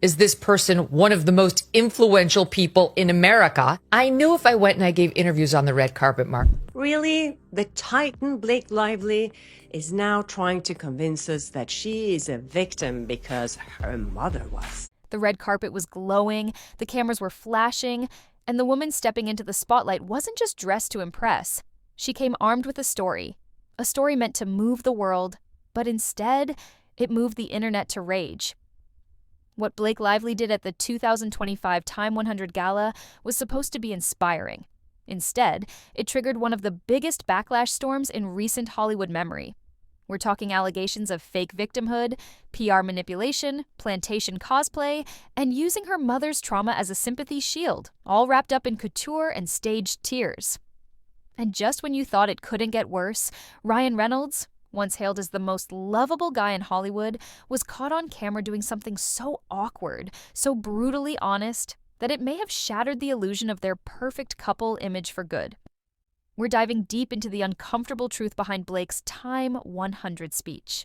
is this person one of the most influential people in America? I knew if I went and I gave interviews on the red carpet, Mark. Really? The Titan Blake Lively is now trying to convince us that she is a victim because her mother was. The red carpet was glowing, the cameras were flashing, and the woman stepping into the spotlight wasn't just dressed to impress. She came armed with a story meant to move the world, but instead, it moved the internet to rage. What Blake Lively did at the 2025 Time 100 Gala was supposed to be inspiring. Instead, it triggered one of the biggest backlash storms in recent Hollywood memory. We're talking allegations of fake victimhood, PR manipulation, Plantation cosplay, and using her mother's trauma as a sympathy shield, all wrapped up in couture and staged tears. And just when you thought it couldn't get worse, Ryan Reynolds, once hailed as the most lovable guy in Hollywood, was caught on camera doing something so awkward, so brutally honest, that it may have shattered the illusion of their perfect couple image for good. We're diving deep into the uncomfortable truth behind Blake's Time 100 speech,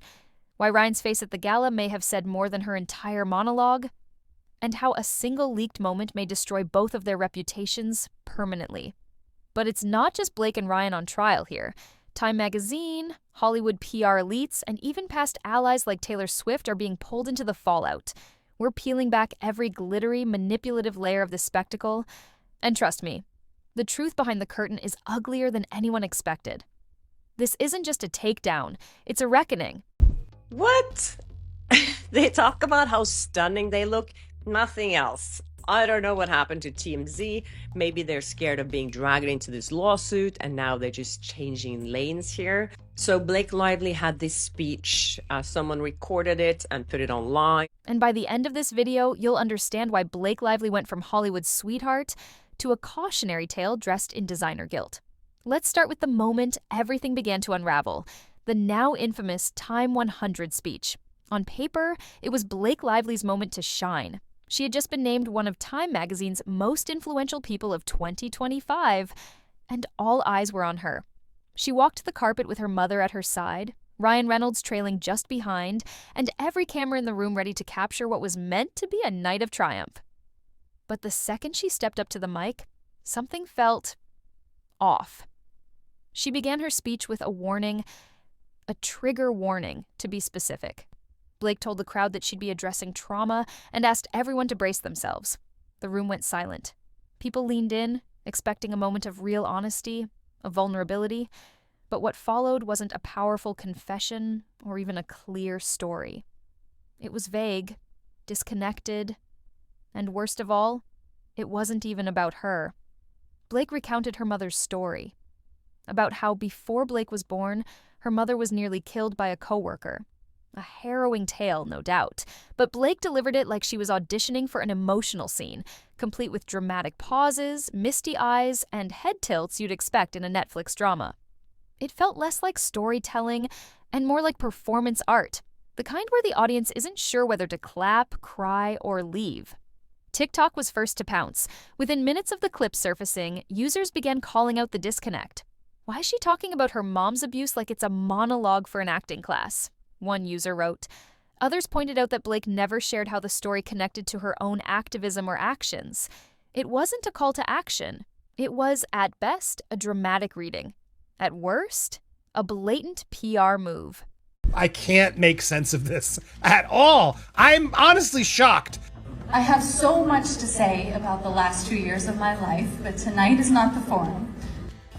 why Ryan's face at the gala may have said more than her entire monologue, and how a single leaked moment may destroy both of their reputations permanently. But it's not just Blake and Ryan on trial here. Time magazine, Hollywood PR elites, and even past allies like Taylor Swift are being pulled into the fallout. We're peeling back every glittery, manipulative layer of this spectacle. And trust me, the truth behind the curtain is uglier than anyone expected. This isn't just a takedown, it's a reckoning. What? They talk about how stunning they look, nothing else. I don't know what happened to TMZ. Maybe they're scared of being dragged into this lawsuit and now they're just changing lanes here. So Blake Lively had this speech. Someone recorded it and put it online. And by the end of this video, you'll understand why Blake Lively went from Hollywood's sweetheart to a cautionary tale dressed in designer guilt. Let's start with the moment everything began to unravel, the now infamous Time 100 speech. On paper, it was Blake Lively's moment to shine. She had just been named one of Time magazine's most influential people of 2025, and all eyes were on her. She walked the carpet with her mother at her side, Ryan Reynolds trailing just behind, and every camera in the room ready to capture what was meant to be a night of triumph. But the second she stepped up to the mic, something felt off. She began her speech with a warning, a trigger warning, to be specific. Blake told the crowd that she'd be addressing trauma and asked everyone to brace themselves. The room went silent. People leaned in, expecting a moment of real honesty, of vulnerability, but what followed wasn't a powerful confession or even a clear story. It was vague, disconnected, and worst of all, it wasn't even about her. Blake recounted her mother's story, about how before Blake was born, her mother was nearly killed by a coworker. A harrowing tale, no doubt, but Blake delivered it like she was auditioning for an emotional scene, complete with dramatic pauses, misty eyes, and head tilts you'd expect in a Netflix drama. It felt less like storytelling and more like performance art, the kind where the audience isn't sure whether to clap, cry, or leave. TikTok was first to pounce. Within minutes of the clip surfacing, users began calling out the disconnect. Why is she talking about her mom's abuse like it's a monologue for an acting class? One user wrote. Others pointed out that Blake never shared how the story connected to her own activism or actions. It wasn't a call to action. It was, at best, a dramatic reading. At worst, a blatant PR move. I can't make sense of this at all. I'm honestly shocked. I have so much to say about the last 2 years of my life, but tonight is not the forum.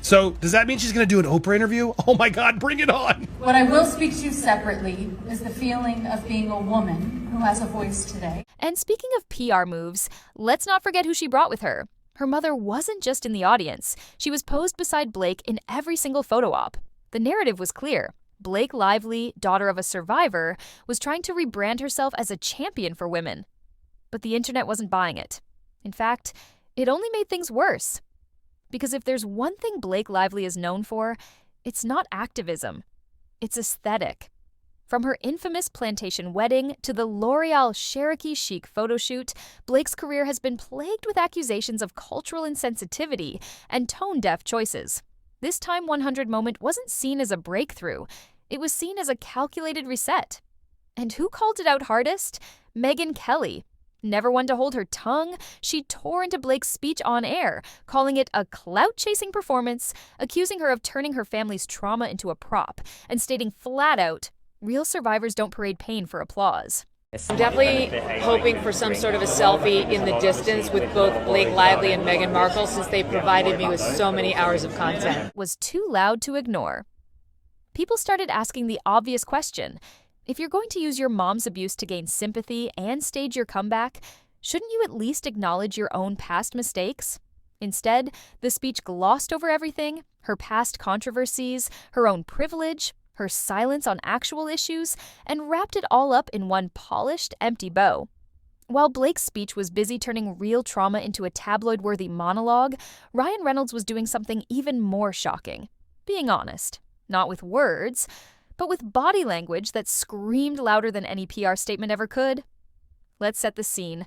So, does that mean she's going to do an Oprah interview? Oh my God, bring it on! What I will speak to separately is the feeling of being a woman who has a voice today. And speaking of PR moves, let's not forget who she brought with her. Her mother wasn't just in the audience. She was posed beside Blake in every single photo op. The narrative was clear. Blake Lively, daughter of a survivor, was trying to rebrand herself as a champion for women. But the internet wasn't buying it. In fact, it only made things worse. Because if there's one thing Blake Lively is known for, it's not activism. It's aesthetic. From her infamous Plantation wedding to the L'Oreal Cherokee chic photoshoot, Blake's career has been plagued with accusations of cultural insensitivity and tone-deaf choices. This Time 100 moment wasn't seen as a breakthrough. It was seen as a calculated reset. And who called it out hardest? Megyn Kelly. Never one to hold her tongue, she tore into Blake's speech on air, calling it a clout-chasing performance, accusing her of turning her family's trauma into a prop, and stating flat out, real survivors don't parade pain for applause. I'm definitely hoping for some sort of a selfie in the distance with both Blake Lively and Meghan Markle, since they provided me with so many hours of content. Was too loud to ignore. People started asking the obvious question. If you're going to use your mom's abuse to gain sympathy and stage your comeback, shouldn't you at least acknowledge your own past mistakes? Instead, the speech glossed over everything, her past controversies, her own privilege, her silence on actual issues, and wrapped it all up in one polished, empty bow. While Blake's speech was busy turning real trauma into a tabloid-worthy monologue, Ryan Reynolds was doing something even more shocking. Being honest. Not with words, but with body language that screamed louder than any PR statement ever could. Let's set the scene.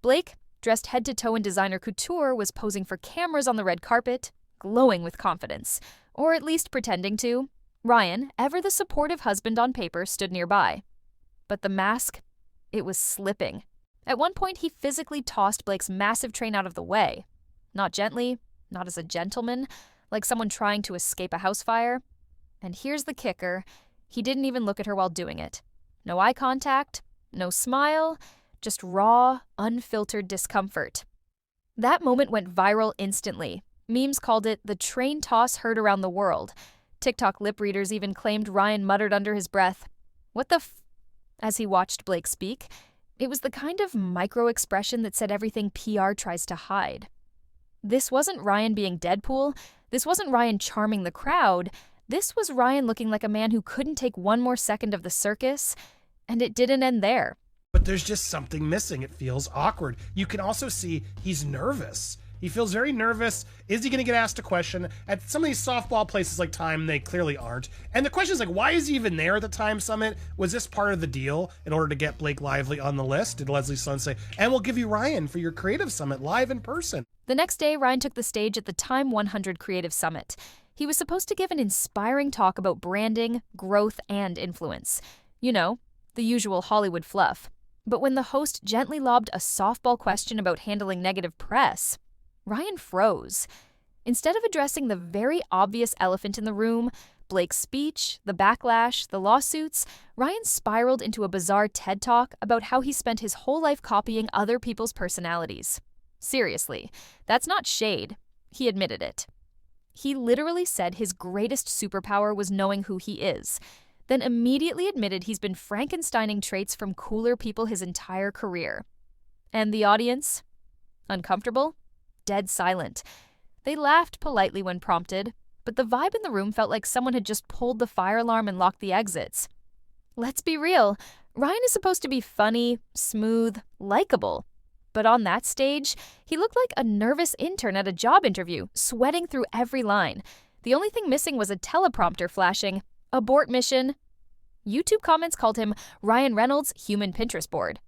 Blake, dressed head to toe in designer couture, was posing for cameras on the red carpet, glowing with confidence, or at least pretending to. Ryan, ever the supportive husband on paper, stood nearby. But the mask, it was slipping. At one point, he physically tossed Blake's massive train out of the way. Not gently, not as a gentleman, like someone trying to escape a house fire. And here's the kicker, he didn't even look at her while doing it. No eye contact, no smile, just raw, unfiltered discomfort. That moment went viral instantly. Memes called it the train toss heard around the world. TikTok lip readers even claimed Ryan muttered under his breath, "What the f?" as he watched Blake speak. It was the kind of micro-expression that said everything PR tries to hide. This wasn't Ryan being Deadpool. This wasn't Ryan charming the crowd. This was Ryan looking like a man who couldn't take one more second of the circus, and it didn't end there. But there's just something missing. It feels awkward. You can also see he's nervous. He feels very nervous. Is he going to get asked a question? At some of these softball places like Time, they clearly aren't. And the question is, like, why is he even there at the Time Summit? Was this part of the deal in order to get Blake Lively on the list? Did Leslie Sun say, and we'll give you Ryan for your Creative Summit live in person? The next day, Ryan took the stage at the Time 100 Creative Summit. He was supposed to give an inspiring talk about branding, growth, and influence. You know, the usual Hollywood fluff. But when the host gently lobbed a softball question about handling negative press, Ryan froze. Instead of addressing the very obvious elephant in the room, Blake's speech, the backlash, the lawsuits, Ryan spiraled into a bizarre TED Talk about how he spent his whole life copying other people's personalities. Seriously, that's not shade. He admitted it. He literally said his greatest superpower was knowing who he is, then immediately admitted he's been Frankensteining traits from cooler people his entire career. And the audience? Uncomfortable? Dead silent. They laughed politely when prompted, but the vibe in the room felt like someone had just pulled the fire alarm and locked the exits. Let's be real, Ryan is supposed to be funny, smooth, likable. But on that stage, he looked like a nervous intern at a job interview, sweating through every line. The only thing missing was a teleprompter flashing, "Abort mission." YouTube comments called him Ryan Reynolds' human Pinterest board.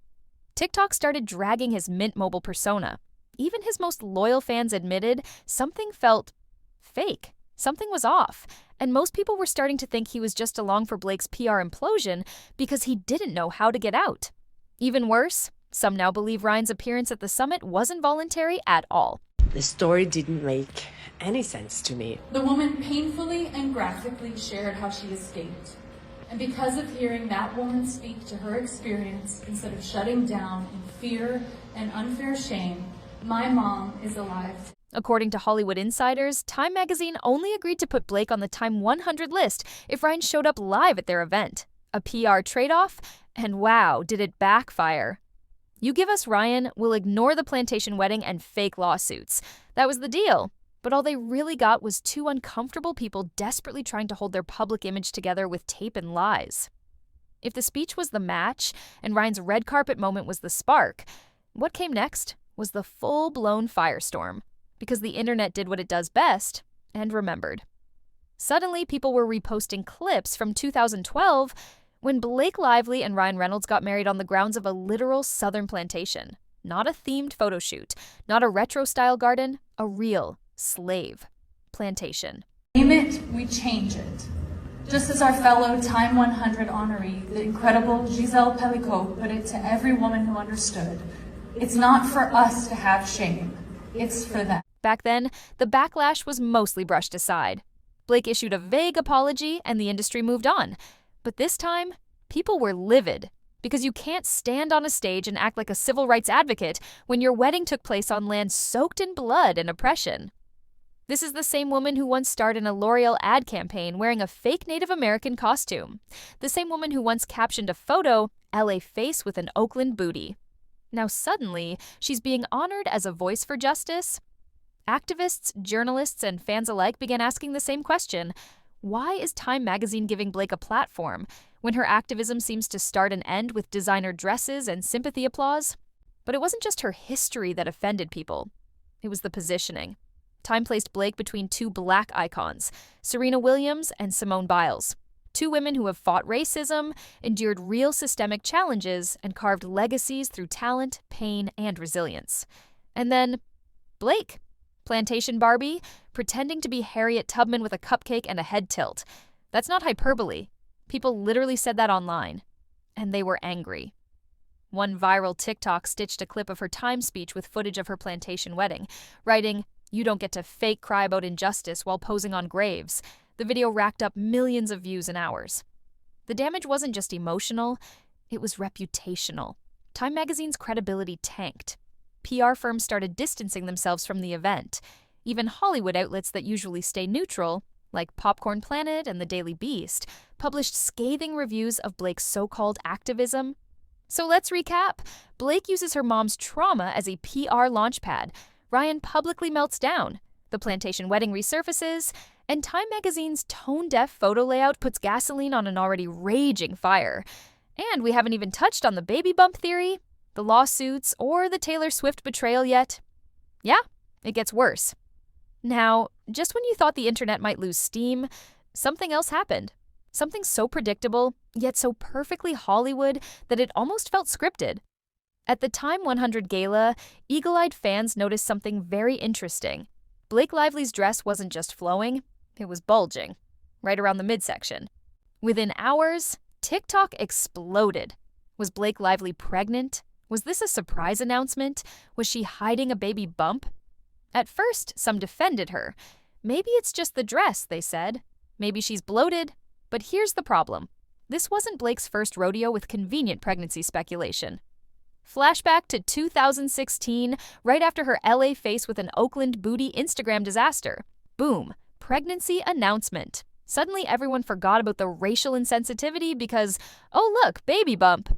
TikTok started dragging his Mint Mobile persona. Even his most loyal fans admitted something felt fake. Something was off. And most people were starting to think he was just along for Blake's PR implosion because he didn't know how to get out. Even worse, some now believe Ryan's appearance at the summit wasn't voluntary at all. The story didn't make any sense to me. The woman painfully and graphically shared how she escaped. And because of hearing that woman speak to her experience instead of shutting down in fear and unfair shame, my mom is alive. According to Hollywood insiders, Time magazine only agreed to put Blake on the Time 100 list if Ryan showed up live at their event. A PR trade-off? And wow, did it backfire. You give us Ryan, we'll ignore the Plantation wedding and fake lawsuits. That was the deal. But all they really got was two uncomfortable people desperately trying to hold their public image together with tape and lies. If the speech was the match and Ryan's red carpet moment was the spark, what came next was the full-blown firestorm, because the internet did what it does best and remembered. Suddenly, people were reposting clips from 2012 when Blake Lively and Ryan Reynolds got married on the grounds of a literal southern plantation. Not a themed photo shoot, not a retro-style garden, a real slave plantation. Name it, we change it. Just as our fellow Time 100 honoree, the incredible Giselle Pellicot, put it to every woman who understood, It's not for us to have shame. It's for them. Back then, the backlash was mostly brushed aside. Blake issued a vague apology and the industry moved on. But this time, people were livid. Because you can't stand on a stage and act like a civil rights advocate when your wedding took place on land soaked in blood and oppression. This is the same woman who once starred in a L'Oreal ad campaign wearing a fake Native American costume. The same woman who once captioned a photo, LA face with an Oakland booty. Now suddenly, she's being honored as a voice for justice. Activists, journalists, and fans alike began asking the same question. Why is Time magazine giving Blake a platform when her activism seems to start and end with designer dresses and sympathy applause? But it wasn't just her history that offended people. It was the positioning. Time placed Blake between two black icons, Serena Williams and Simone Biles. Two women who have fought racism, endured real systemic challenges, and carved legacies through talent, pain, and resilience. And then, Blake. Plantation Barbie, pretending to be Harriet Tubman with a cupcake and a head tilt. That's not hyperbole. People literally said that online. And they were angry. One viral TikTok stitched a clip of her Time speech with footage of her plantation wedding, writing, "You don't get to fake cry about injustice while posing on graves." The video racked up millions of views in hours. The damage wasn't just emotional, it was reputational. Time magazine's credibility tanked. PR firms started distancing themselves from the event. Even Hollywood outlets that usually stay neutral, like Popcorn Planet and The Daily Beast, published scathing reviews of Blake's so-called activism. So let's recap. Blake uses her mom's trauma as a PR launchpad. Ryan publicly melts down. The Plantation wedding resurfaces, and Time magazine's tone-deaf photo layout puts gasoline on an already raging fire. And we haven't even touched on the baby bump theory, the lawsuits, or the Taylor Swift betrayal yet. Yeah, it gets worse. Now, just when you thought the internet might lose steam, something else happened. Something so predictable, yet so perfectly Hollywood that it almost felt scripted. At the Time 100 Gala, eagle-eyed fans noticed something very interesting. Blake Lively's dress wasn't just flowing, it was bulging, right around the midsection. Within hours, TikTok exploded. Was Blake Lively pregnant? Was this a surprise announcement? Was she hiding a baby bump? At first, some defended her. Maybe it's just the dress, they said. Maybe she's bloated. But here's the problem. This wasn't Blake's first rodeo with convenient pregnancy speculation. Flashback to 2016, right after her LA face with an Oakland booty Instagram disaster. Boom, pregnancy announcement. Suddenly everyone forgot about the racial insensitivity because, oh look, baby bump.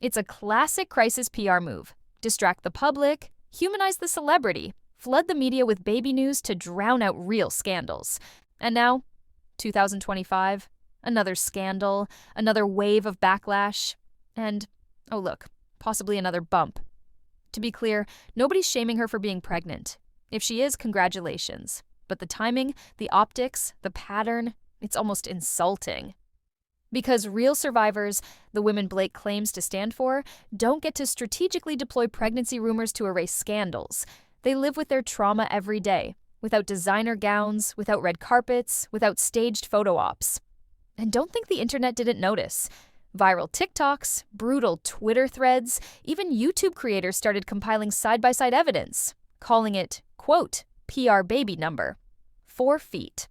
It's a classic crisis PR move. Distract the public, humanize the celebrity, flood the media with baby news to drown out real scandals. And now, 2025, another scandal, another wave of backlash, and, oh look, possibly another bump. To be clear, nobody's shaming her for being pregnant. If she is, congratulations. But the timing, the optics, the pattern, it's almost insulting. Because real survivors, the women Blake claims to stand for, don't get to strategically deploy pregnancy rumors to erase scandals. They live with their trauma every day, without designer gowns, without red carpets, without staged photo ops. And don't think the internet didn't notice. Viral TikToks, brutal Twitter threads, even YouTube creators started compiling side-by-side evidence, calling it, quote, PR baby number, 4 feet.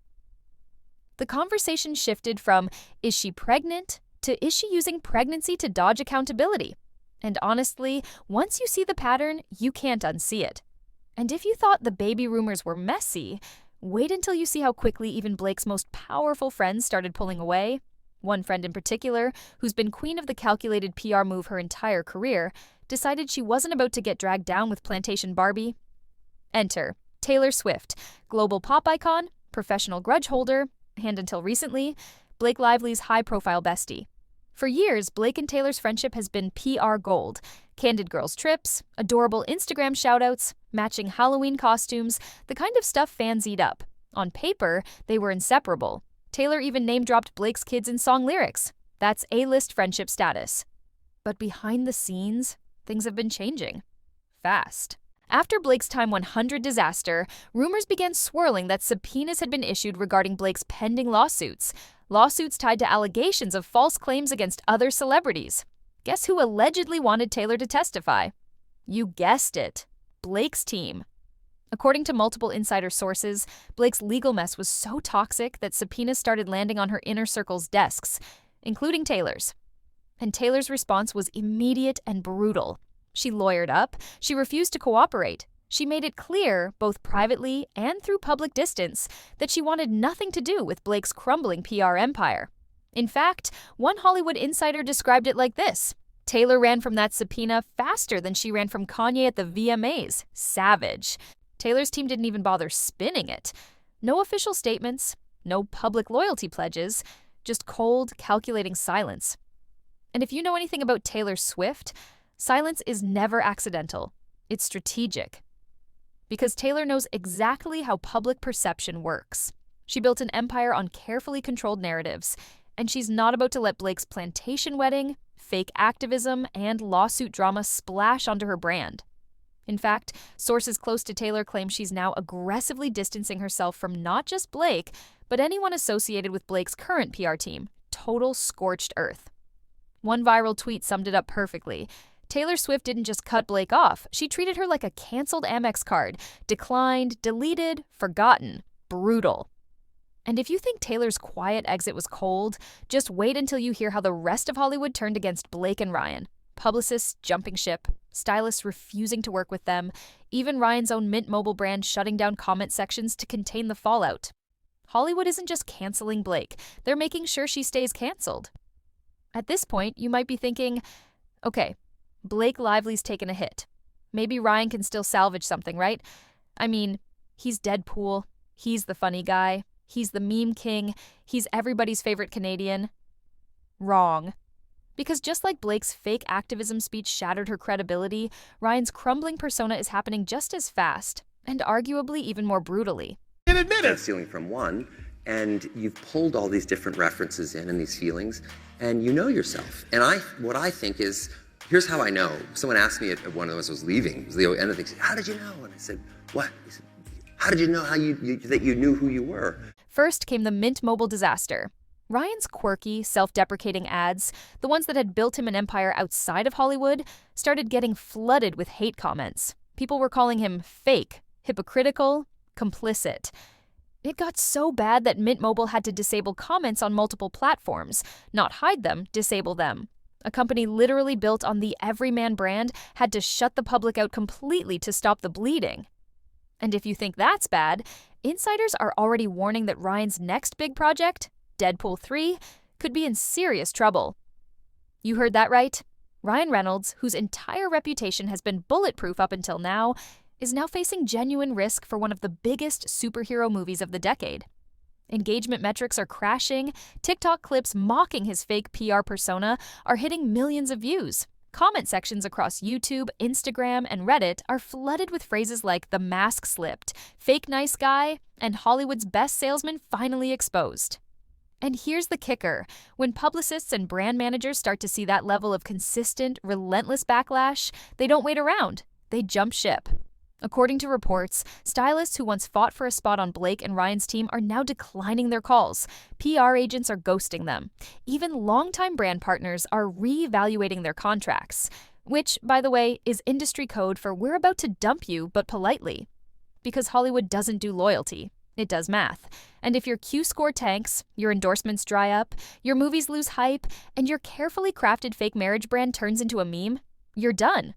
The conversation shifted from, is she pregnant, to is she using pregnancy to dodge accountability? And honestly, once you see the pattern, you can't unsee it. And if you thought the baby rumors were messy, wait until you see how quickly even Blake's most powerful friends started pulling away. One friend in particular, who's been queen of the calculated PR move her entire career, decided she wasn't about to get dragged down with Plantation Barbie. Enter Taylor Swift, global pop icon, professional grudge holder, and until recently, Blake Lively's high-profile bestie. For years, Blake and Taylor's friendship has been PR gold. Candid girls trips, adorable Instagram shoutouts, matching Halloween costumes, the kind of stuff fans eat up. On paper, they were inseparable. Taylor even name-dropped Blake's kids in song lyrics. That's A-list friendship status. But behind the scenes, things have been changing. Fast. After Blake's Time 100 disaster, rumors began swirling that subpoenas had been issued regarding Blake's pending lawsuits. Lawsuits tied to allegations of false claims against other celebrities. Guess who allegedly wanted Taylor to testify? You guessed it, Blake's team. According to multiple insider sources, Blake's legal mess was so toxic that subpoenas started landing on her inner circle's desks, including Taylor's. And Taylor's response was immediate and brutal. She lawyered up, she refused to cooperate. She made it clear, both privately and through public distance, that she wanted nothing to do with Blake's crumbling PR empire. In fact, one Hollywood insider described it like this: Taylor ran from that subpoena faster than she ran from Kanye at the VMAs. Savage. Taylor's team didn't even bother spinning it. No official statements, no public loyalty pledges, just cold, calculating silence. And if you know anything about Taylor Swift, silence is never accidental. It's strategic. Because Taylor knows exactly how public perception works. She built an empire on carefully controlled narratives, and she's not about to let Blake's Plantation wedding, fake activism, and lawsuit drama splash onto her brand. In fact, sources close to Taylor claim she's now aggressively distancing herself from not just Blake, but anyone associated with Blake's current PR team. Total scorched earth. One viral tweet summed it up perfectly. Taylor Swift didn't just cut Blake off, she treated her like a canceled Amex card. Declined, deleted, forgotten. Brutal. And if you think Taylor's quiet exit was cold, just wait until you hear how the rest of Hollywood turned against Blake and Ryan. Publicists jumping ship, stylists refusing to work with them, even Ryan's own Mint Mobile brand shutting down comment sections to contain the fallout. Hollywood isn't just canceling Blake, they're making sure she stays canceled. At this point, you might be thinking, okay, Blake Lively's taken a hit. Maybe Ryan can still salvage something, right? I mean, he's Deadpool, he's the funny guy, he's the meme king, he's everybody's favorite Canadian. Wrong. Because just like Blake's fake activism speech shattered her credibility, Ryan's crumbling persona is happening just as fast, and arguably even more brutally. And admit it! Stealing from one, and you've pulled all these different references in and these feelings, and you know yourself. And what I think is, here's how I know. Someone asked me at one of us was leaving, it was the end of the thing, how did you know? And I said, what? He said, how did you know that you knew who you were? First came the Mint Mobile disaster. Ryan's quirky, self-deprecating ads, the ones that had built him an empire outside of Hollywood, started getting flooded with hate comments. People were calling him fake, hypocritical, complicit. It got so bad that Mint Mobile had to disable comments on multiple platforms. Not hide them, disable them. A company literally built on the everyman brand had to shut the public out completely to stop the bleeding. And if you think that's bad, insiders are already warning that Ryan's next big project, Deadpool 3, could be in serious trouble. You heard that right. Ryan Reynolds, whose entire reputation has been bulletproof up until now, is now facing genuine risk for one of the biggest superhero movies of the decade. Engagement metrics are crashing, TikTok clips mocking his fake PR persona are hitting millions of views. Comment sections across YouTube, Instagram, and Reddit are flooded with phrases like "the mask slipped," "fake nice guy," and "Hollywood's best salesman finally exposed." And here's the kicker. When publicists and brand managers start to see that level of consistent, relentless backlash, they don't wait around. They jump ship. According to reports, stylists who once fought for a spot on Blake and Ryan's team are now declining their calls. PR agents are ghosting them. Even longtime brand partners are reevaluating their contracts, which, by the way, is industry code for "we're about to dump you, but politely." Because Hollywood doesn't do loyalty. It does math. And if your Q-score tanks, your endorsements dry up, your movies lose hype, and your carefully crafted fake marriage brand turns into a meme, you're done.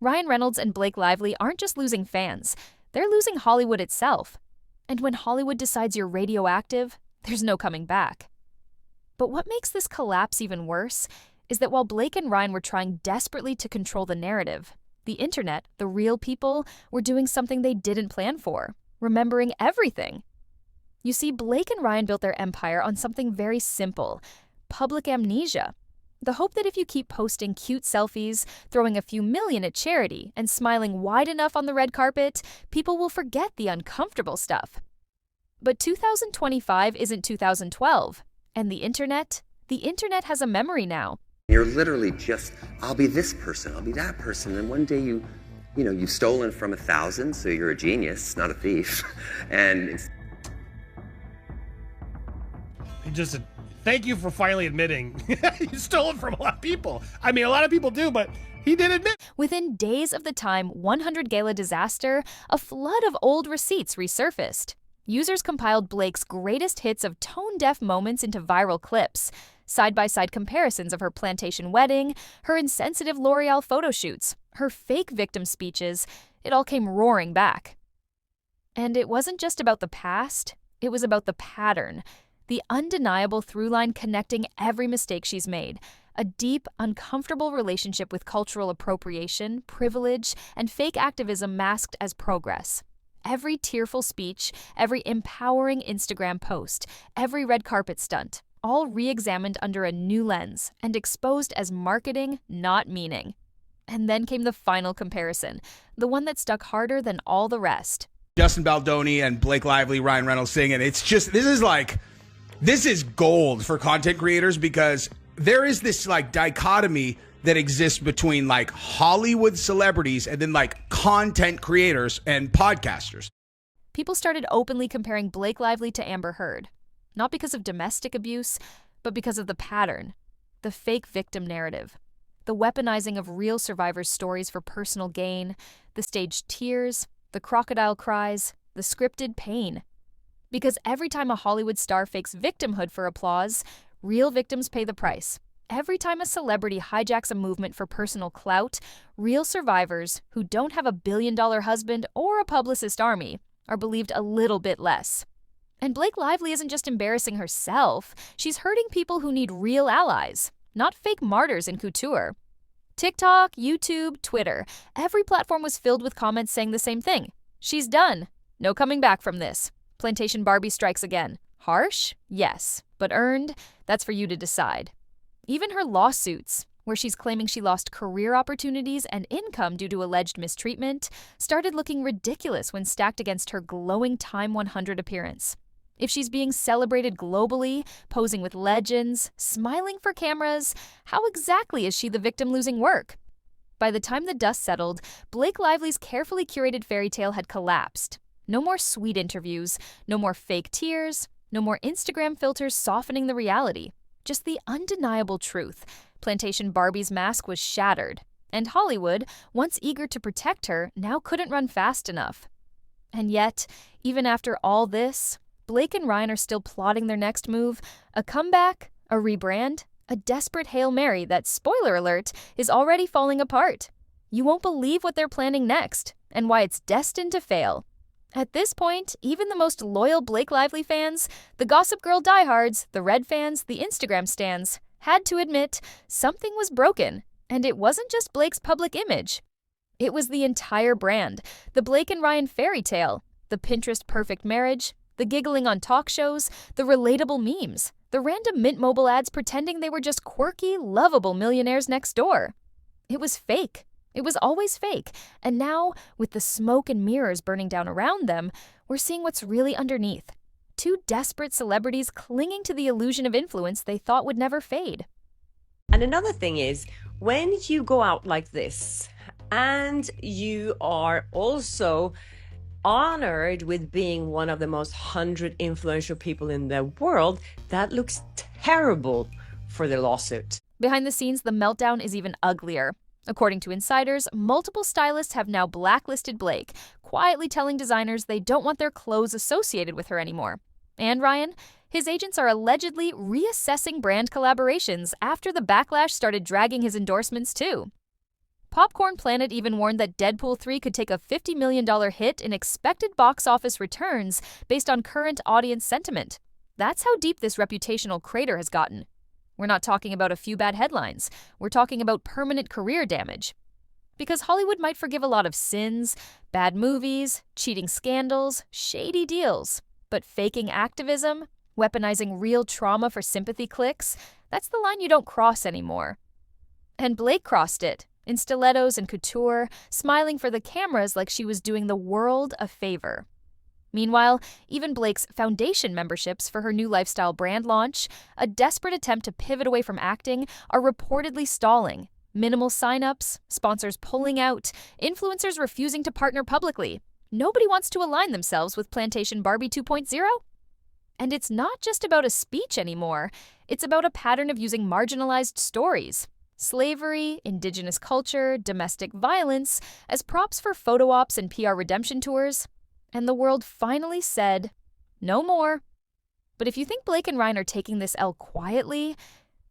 Ryan Reynolds and Blake Lively aren't just losing fans, they're losing Hollywood itself. And when Hollywood decides you're radioactive, there's no coming back. But what makes this collapse even worse is that while Blake and Ryan were trying desperately to control the narrative, the internet, the real people, were doing something they didn't plan for. Remembering everything. You see, Blake and Ryan built their empire on something very simple: public amnesia. The hope that if you keep posting cute selfies, throwing a few million at charity, and smiling wide enough on the red carpet, people will forget the uncomfortable stuff. But 2025 isn't 2012, and the internet has a memory now. You're literally just, I'll be this person, I'll be that person, and one day you've stolen from 1,000, so you're a genius, not a thief. And Thank you for finally admitting you stole it from a lot of people. I mean, a lot of people do, but He did admit. Within days of the Time 100 Gala disaster, a flood of old receipts resurfaced. Users compiled Blake's greatest hits of tone-deaf moments into viral clips, side-by-side comparisons of her Plantation wedding, her insensitive L'Oreal photo shoots, her fake victim speeches. It all came roaring back. And it wasn't just about the past, it was about the pattern, the undeniable through line connecting every mistake she's made, a deep, uncomfortable relationship with cultural appropriation, privilege, and fake activism masked as progress. Every tearful speech, every empowering Instagram post, every red carpet stunt, all re-examined under a new lens and exposed as marketing, not meaning. And then came the final comparison, the one that stuck harder than all the rest. Justin Baldoni and Blake Lively, Ryan Reynolds singing. It's just, this is gold for content creators, because there is this like dichotomy that exists between like Hollywood celebrities and then like content creators and podcasters. People started openly comparing Blake Lively to Amber Heard, not because of domestic abuse, but because of the pattern, the fake victim narrative, the weaponizing of real survivors' stories for personal gain, the staged tears, the crocodile cries, the scripted pain. Because every time a Hollywood star fakes victimhood for applause, real victims pay the price. Every time a celebrity hijacks a movement for personal clout, real survivors who don't have a billion-dollar husband or a publicist army are believed a little bit less. And Blake Lively isn't just embarrassing herself, she's hurting people who need real allies, not fake martyrs in couture. TikTok, YouTube, Twitter, every platform was filled with comments saying the same thing. She's done. No coming back from this. Plantation Barbie strikes again. Harsh? Yes. But earned? That's for you to decide. Even her lawsuits, where she's claiming she lost career opportunities and income due to alleged mistreatment, started looking ridiculous when stacked against her glowing Time 100 appearance. If she's being celebrated globally, posing with legends, smiling for cameras, how exactly is she the victim losing work? By the time the dust settled, Blake Lively's carefully curated fairy tale had collapsed. No more sweet interviews, no more fake tears, no more Instagram filters softening the reality. Just the undeniable truth. Plantation Barbie's mask was shattered, and Hollywood, once eager to protect her, now couldn't run fast enough. And yet, even after all this, Blake and Ryan are still plotting their next move, a comeback, a rebrand, a desperate Hail Mary that, spoiler alert, is already falling apart. You won't believe what they're planning next, and why it's destined to fail. At this point, even the most loyal Blake Lively fans, the Gossip Girl diehards, the Red fans, the Instagram stans, had to admit something was broken, and it wasn't just Blake's public image. It was the entire brand, the Blake and Ryan fairy tale, the Pinterest perfect marriage, the giggling on talk shows, the relatable memes, the random Mint Mobile ads pretending they were just quirky, lovable millionaires next door. It was fake. It was always fake, and now, with the smoke and mirrors burning down around them, we're seeing what's really underneath. Two desperate celebrities clinging to the illusion of influence they thought would never fade. And another thing is, when you go out like this, and you are also honored with being one of the most 100 influential people in the world, that looks terrible for the lawsuit. Behind the scenes, the meltdown is even uglier. According to insiders, multiple stylists have now blacklisted Blake, quietly telling designers they don't want their clothes associated with her anymore. And Ryan, his agents are allegedly reassessing brand collaborations after the backlash started dragging his endorsements too. Popcorn Planet even warned that Deadpool 3 could take a $50 million hit in expected box office returns based on current audience sentiment. That's how deep this reputational crater has gotten. We're not talking about a few bad headlines. We're talking about permanent career damage. Because Hollywood might forgive a lot of sins, bad movies, cheating scandals, shady deals. But faking activism, weaponizing real trauma for sympathy clicks, that's the line you don't cross anymore. And Blake crossed it, in stilettos and couture, smiling for the cameras like she was doing the world a favor. Meanwhile, even Blake's foundation memberships for her new lifestyle brand launch, a desperate attempt to pivot away from acting, are reportedly stalling. Minimal signups, sponsors pulling out, influencers refusing to partner publicly. Nobody wants to align themselves with Plantation Barbie 2.0. And it's not just about a speech anymore. It's about a pattern of using marginalized stories. Slavery, indigenous culture, domestic violence as props for photo ops and PR redemption tours. And the world finally said, no more. But if you think Blake and Ryan are taking this L quietly,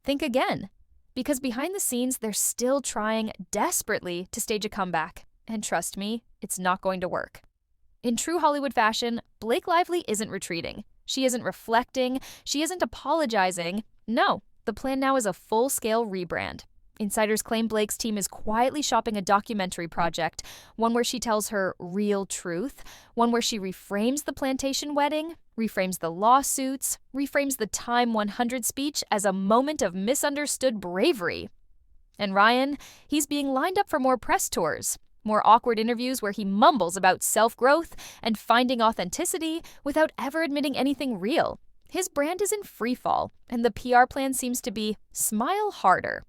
think again. Because behind the scenes, they're still trying desperately to stage a comeback. And trust me, it's not going to work. In true Hollywood fashion, Blake Lively isn't retreating. She isn't reflecting. She isn't apologizing. No, the plan now is a full-scale rebrand. Insiders claim Blake's team is quietly shopping a documentary project, one where she tells her real truth, one where she reframes the Plantation wedding, reframes the lawsuits, reframes the Time 100 speech as a moment of misunderstood bravery. And Ryan, he's being lined up for more press tours, more awkward interviews where he mumbles about self-growth and finding authenticity without ever admitting anything real. His brand is in freefall, and the PR plan seems to be smile harder.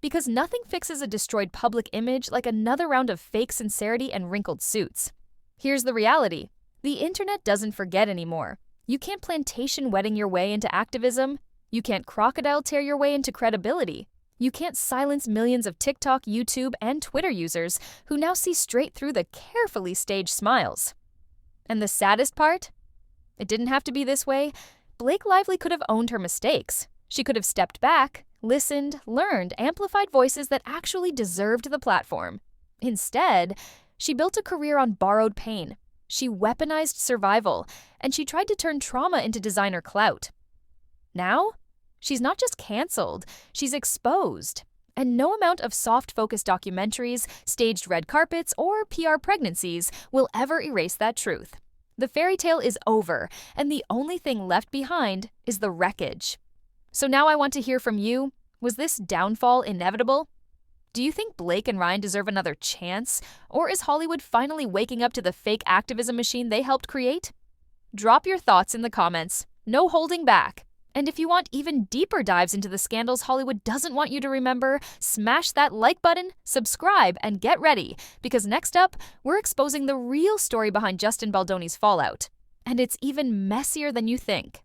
Because nothing fixes a destroyed public image like another round of fake sincerity and wrinkled suits. Here's the reality. The internet doesn't forget anymore. You can't Plantation wedding your way into activism. You can't crocodile tear your way into credibility. You can't silence millions of TikTok, YouTube, and Twitter users who now see straight through the carefully staged smiles. And the saddest part? It didn't have to be this way. Blake Lively could have owned her mistakes. She could have stepped back, listened, learned, amplified voices that actually deserved the platform. Instead, she built a career on borrowed pain. She weaponized survival, and she tried to turn trauma into designer clout. Now, she's not just canceled, she's exposed. And no amount of soft-focused documentaries, staged red carpets, or PR pregnancies will ever erase that truth. The fairy tale is over, and the only thing left behind is the wreckage. So now I want to hear from you. Was this downfall inevitable? Do you think Blake and Ryan deserve another chance? Or is Hollywood finally waking up to the fake activism machine they helped create? Drop your thoughts in the comments. No holding back. And if you want even deeper dives into the scandals Hollywood doesn't want you to remember, smash that like button, subscribe, and get ready. Because next up, we're exposing the real story behind Justin Baldoni's fallout. And it's even messier than you think.